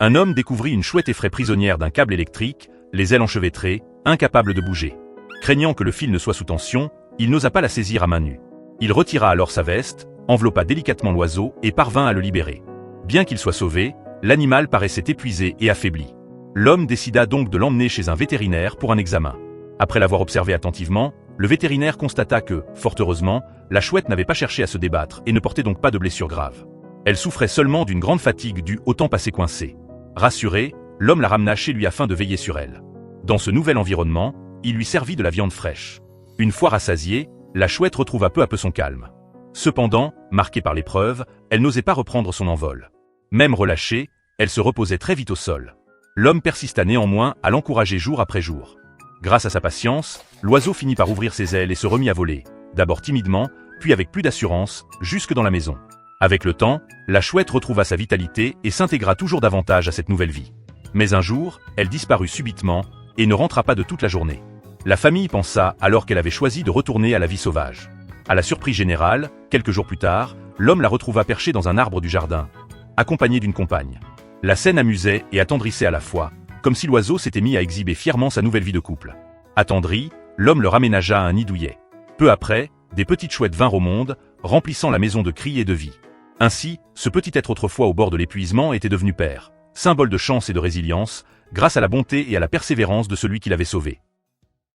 Un homme découvrit une chouette effraie prisonnière d'un câble électrique, les ailes enchevêtrées, incapable de bouger. Craignant que le fil ne soit sous tension, il n'osa pas la saisir à main nue. Il retira alors sa veste, enveloppa délicatement l'oiseau et parvint à le libérer. Bien qu'il soit sauvé, l'animal paraissait épuisé et affaibli. L'homme décida donc de l'emmener chez un vétérinaire pour un examen. Après l'avoir observé attentivement, le vétérinaire constata que, fort heureusement, la chouette n'avait pas cherché à se débattre et ne portait donc pas de blessure grave. Elle souffrait seulement d'une grande fatigue due au temps passé coincé. Rassuré, l'homme la ramena chez lui afin de veiller sur elle. Dans ce nouvel environnement, il lui servit de la viande fraîche. Une fois rassasiée, la chouette retrouva peu à peu son calme. Cependant, marquée par l'épreuve, elle n'osait pas reprendre son envol. Même relâchée, elle se reposait très vite au sol. L'homme persista néanmoins à l'encourager jour après jour. Grâce à sa patience, l'oiseau finit par ouvrir ses ailes et se remit à voler, d'abord timidement, puis avec plus d'assurance, jusque dans la maison. Avec le temps, la chouette retrouva sa vitalité et s'intégra toujours davantage à cette nouvelle vie. Mais un jour, elle disparut subitement et ne rentra pas de toute la journée. La famille pensa alors qu'elle avait choisi de retourner à la vie sauvage. À la surprise générale, quelques jours plus tard, l'homme la retrouva perchée dans un arbre du jardin, accompagnée d'une compagne. La scène amusait et attendrissait à la fois, comme si l'oiseau s'était mis à exhiber fièrement sa nouvelle vie de couple. Attendri, l'homme leur aménagea un nid douillet. Peu après, des petites chouettes vinrent au monde, remplissant la maison de cris et de vie. Ainsi, ce petit être autrefois au bord de l'épuisement était devenu père, symbole de chance et de résilience, grâce à la bonté et à la persévérance de celui qui l'avait sauvé.